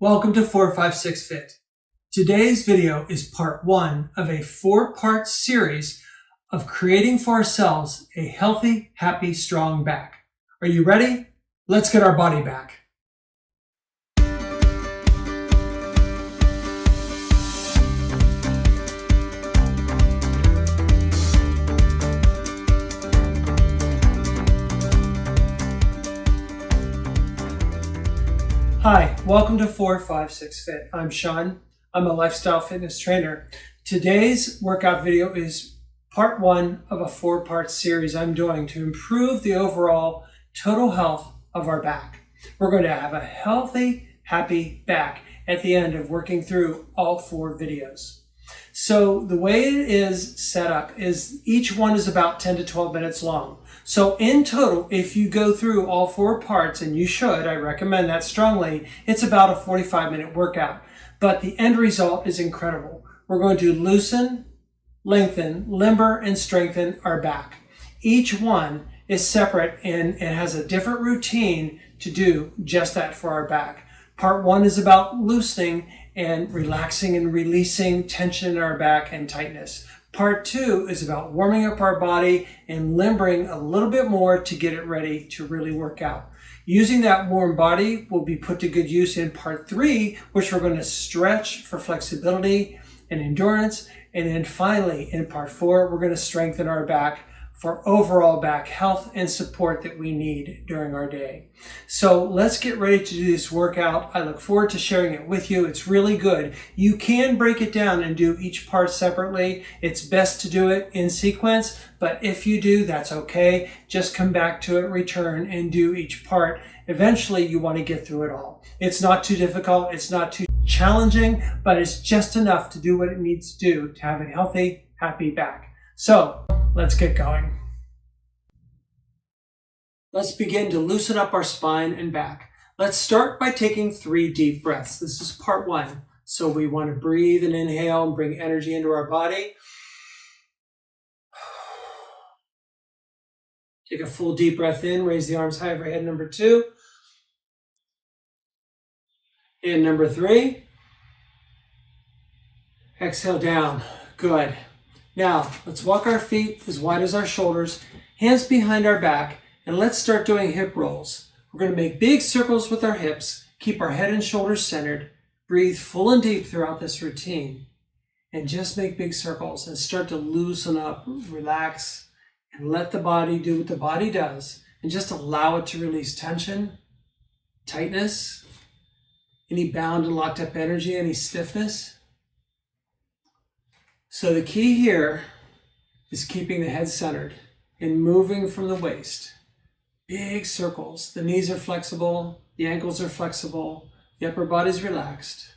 Welcome to 456 Fit. Today's video is part one of a 4-part series of creating for ourselves a healthy, happy, strong back. Are you ready? Let's get our body back. Hi, welcome to 456 Fit. I'm Sean. I'm a lifestyle fitness trainer. Today's workout video is part one of a 4-part series I'm doing to improve the overall total health of our back. We're going to have a healthy, happy back at the end of working through all 4 videos. So the way it is set up is each one is about 10 to 12 minutes long. So in total, if you go through all 4 parts, and you should, I recommend that strongly, it's about a 45-minute workout. But the end result is incredible. We're going to loosen, lengthen, limber, and strengthen our back. Each one is separate and it has a different routine to do just that for our back. Part 1 is about loosening and relaxing and releasing tension in our back and tightness. Part 2 is about warming up our body and limbering a little bit more to get it ready to really work out. Using that warm body will be put to good use in part 3, which we're going to stretch for flexibility and endurance. And then finally, in part 4, we're going to strengthen our back for overall back health and support that we need during our day. So let's get ready to do this workout. I look forward to sharing it with you. It's really good. You can break it down and do each part separately. It's best to do it in sequence, but if you do, that's okay. Just come back to it, return, and do each part. Eventually, you want to get through it all. It's not too difficult. It's not too challenging, but it's just enough to do what it needs to do to have a healthy, happy back. So let's get going. Let's begin to loosen up our spine and back. Let's start by taking 3 deep breaths. This is part 1. So we want to breathe and inhale and bring energy into our body. Take a full deep breath in, raise the arms high overhead, number 2. And number 3. Exhale down. Good. Now, let's walk our feet as wide as our shoulders, hands behind our back, and let's start doing hip rolls. We're going to make big circles with our hips, keep our head and shoulders centered, breathe full and deep throughout this routine, and just make big circles and start to loosen up, relax, and let the body do what the body does, and just allow it to release tension, tightness, any bound and locked up energy, any stiffness. So the key here is keeping the head centered and moving from the waist. Big circles. The knees are flexible, the ankles are flexible, the upper body's relaxed.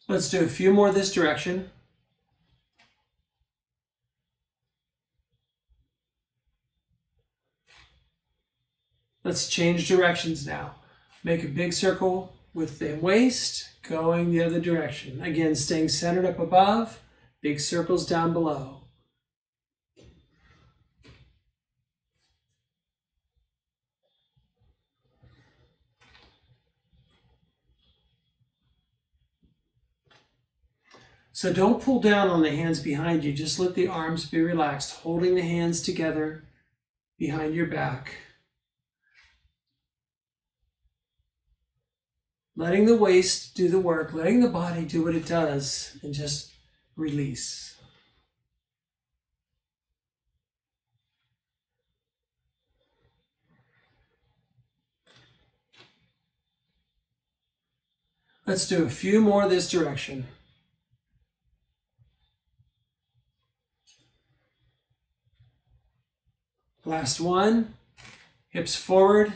Let's do a few more this direction. Let's change directions now. Make a big circle with the waist going the other direction. Again, staying centered up above, big circles down below. So don't pull down on the hands behind you. Just let the arms be relaxed, holding the hands together behind your back. Letting the waist do the work, letting the body do what it does, and just release. Let's do a few more this direction. Last one, hips forward,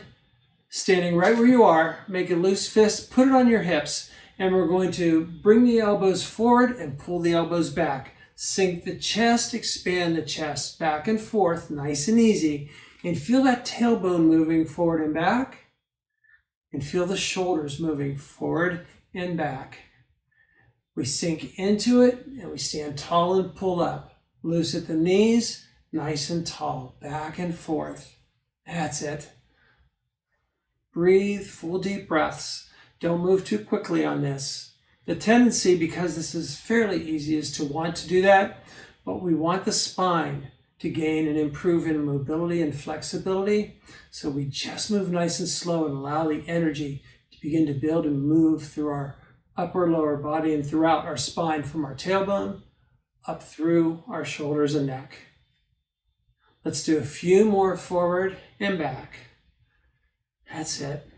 standing right where you are, make a loose fist, put it on your hips, and we're going to bring the elbows forward and pull the elbows back. Sink the chest, expand the chest back and forth, nice and easy. And feel that tailbone moving forward and back. And feel the shoulders moving forward and back. We sink into it and we stand tall and pull up. Loose at the knees, nice and tall, back and forth. That's it. Breathe, full deep breaths. Don't move too quickly on this. The tendency, because this is fairly easy, is to want to do that, but we want the spine to gain and improve in mobility and flexibility. So we just move nice and slow and allow the energy to begin to build and move through our upper lower body and throughout our spine from our tailbone up through our shoulders and neck. Let's do a few more forward and back. That's it.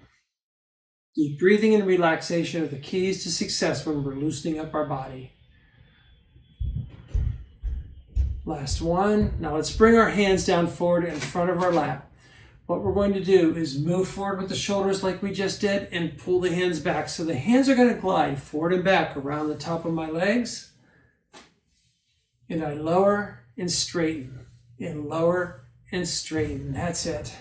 Deep breathing and relaxation are the keys to success when we're loosening up our body. Last one. Now let's bring our hands down forward in front of our lap. What we're going to do is move forward with the shoulders like we just did and pull the hands back. So the hands are going to glide forward and back around the top of my legs. And I lower and straighten and lower and straighten. That's it.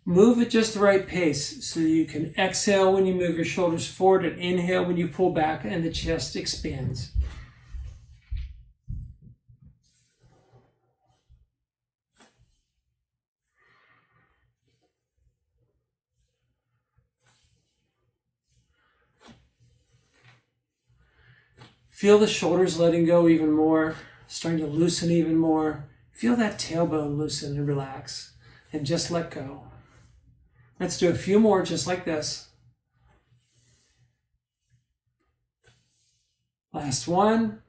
Move at just the right pace so you can exhale when you move your shoulders forward and inhale when you pull back and the chest expands. Feel the shoulders letting go even more, starting to loosen even more. Feel that tailbone loosen and relax, and just let go. Let's do a few more just like this. Last one.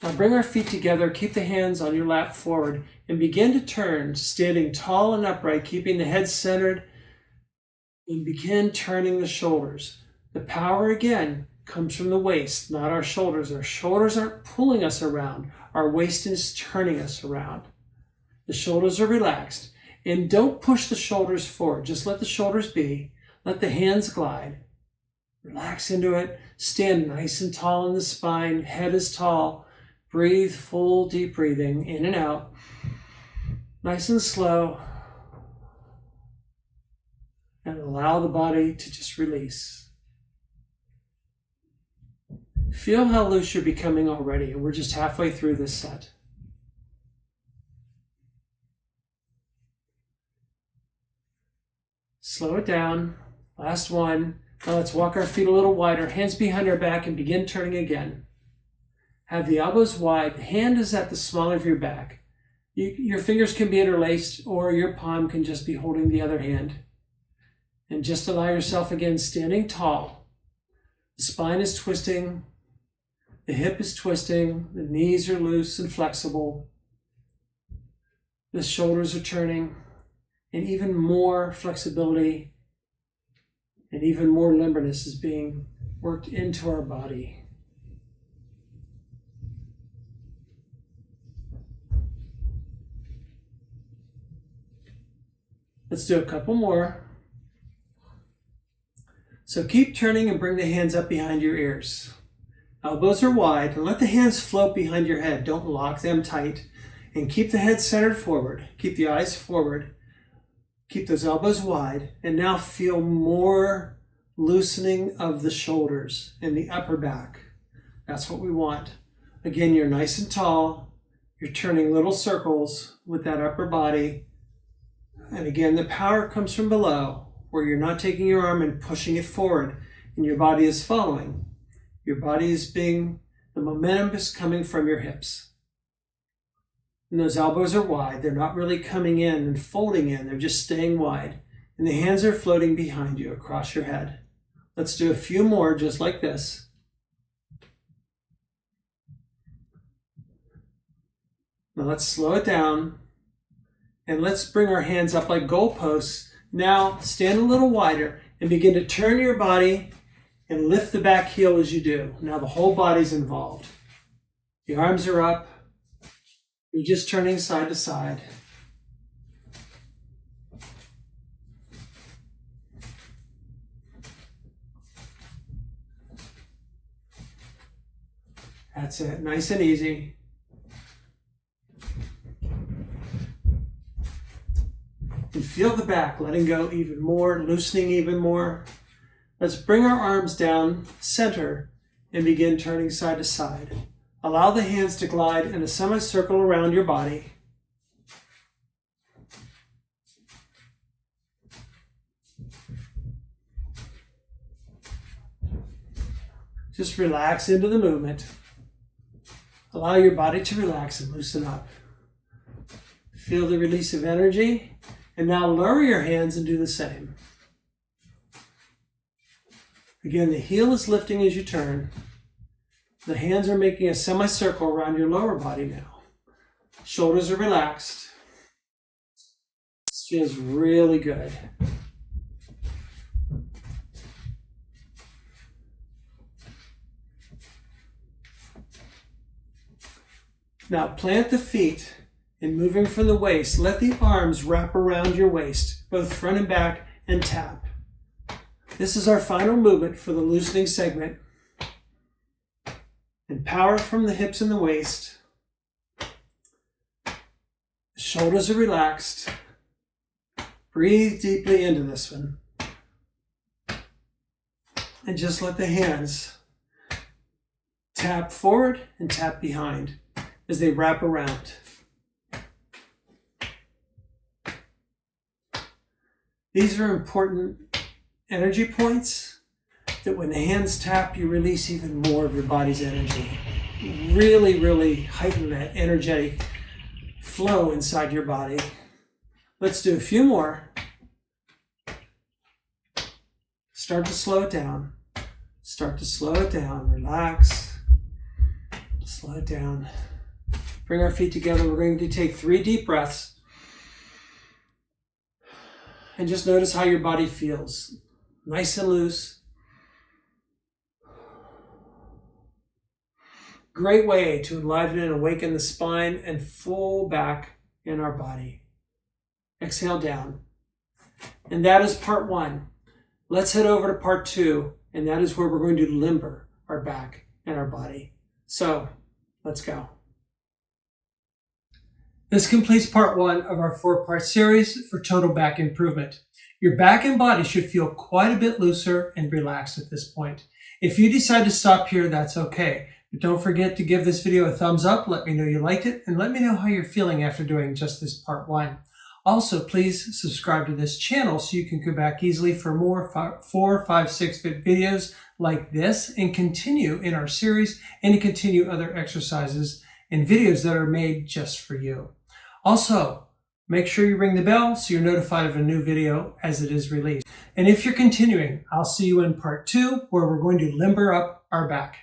Now bring our feet together, keep the hands on your lap forward, and begin to turn, standing tall and upright, keeping the head centered, and begin turning the shoulders. The power again comes from the waist, not our shoulders. Our shoulders aren't pulling us around. Our waist is turning us around. The shoulders are relaxed. And don't push the shoulders forward. Just let the shoulders be. Let the hands glide. Relax into it. Stand nice and tall in the spine. Head is tall. Breathe, full deep breathing in and out. Nice and slow. And allow the body to just release. Feel how loose you're becoming already. And we're just halfway through this set. Slow it down. Last one. Now let's walk our feet a little wider, hands behind our back, and begin turning again. Have the elbows wide. The hand is at the small of your back. Your fingers can be interlaced, or your palm can just be holding the other hand. And just allow yourself again standing tall. The spine is twisting. The hip is twisting. The knees are loose and flexible. The shoulders are turning. And even more flexibility and even more limberness is being worked into our body. Let's do a couple more. So keep turning and bring the hands up behind your ears. Elbows are wide, and let the hands float behind your head. Don't lock them tight. And keep the head centered forward. Keep the eyes forward. Keep those elbows wide, and now feel more loosening of the shoulders and the upper back. That's what we want. Again, you're nice and tall. You're turning little circles with that upper body. And again, the power comes from below, where you're not taking your arm and pushing it forward, and your body is following. Your body is the momentum is coming from your hips. And those elbows are wide. They're not really coming in and folding in. They're just staying wide. And the hands are floating behind you across your head. Let's do a few more just like this. Now let's slow it down. And let's bring our hands up like goalposts. Now stand a little wider and begin to turn your body and lift the back heel as you do. Now the whole body's involved. The arms are up. You're just turning side to side. That's it, nice and easy. And feel the back, letting go even more, loosening even more. Let's bring our arms down center and begin turning side to side. Allow the hands to glide in a semicircle around your body. Just relax into the movement. Allow your body to relax and loosen up. Feel the release of energy. And now lower your hands and do the same. Again, the heel is lifting as you turn. The hands are making a semicircle around your lower body now. Shoulders are relaxed. This feels really good. Now plant the feet and moving from the waist, let the arms wrap around your waist, both front and back, and tap. This is our final movement for the loosening segment. And power from the hips and the waist. The shoulders are relaxed. Breathe deeply into this one. And just let the hands tap forward and tap behind as they wrap around. These are important energy points that when the hands tap, you release even more of your body's energy. Really, really heighten that energetic flow inside your body. Let's do a few more. Start to slow it down. Start to slow it down. Relax. Slow it down. Bring our feet together. We're going to take 3 deep breaths. And just notice how your body feels. Nice and loose. Great way to enliven and awaken the spine and full back in our body. Exhale down. And that is part 1. Let's head over to part 2, and that is where we're going to limber our back and our body. So, let's go. This completes part 1 of our 4-part series for total back improvement. Your back and body should feel quite a bit looser and relaxed at this point. If you decide to stop here, that's okay. But don't forget to give this video a thumbs up, let me know you liked it, and let me know how you're feeling after doing just this part 1. Also, please subscribe to this channel so you can go back easily for more 4, 5, 6-fit videos like this and continue in our series and to continue other exercises and videos that are made just for you. Also, make sure you ring the bell so you're notified of a new video as it is released. And if you're continuing, I'll see you in part 2 where we're going to limber up our back.